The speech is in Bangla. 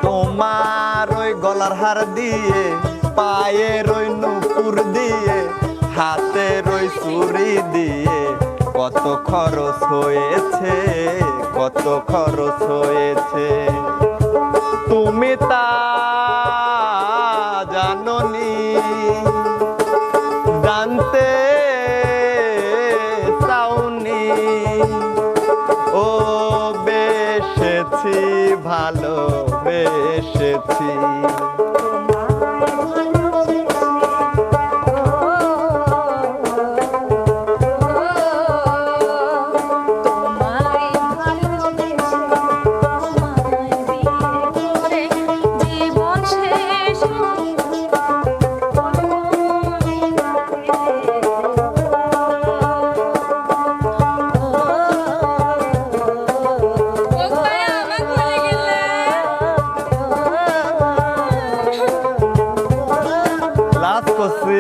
তোমার ওই গলার হার দিয়ে, পায়ের ওই নুপুর দিয়ে, হাতের ওই চুড়ি দিয়ে কত খরচ হয়েছে, কত খরচ হয়েছে। তুমি তা জাননি, জানতে চাওনি। ও বেশেছি, ভালোবেসেছি। লাভ করছি।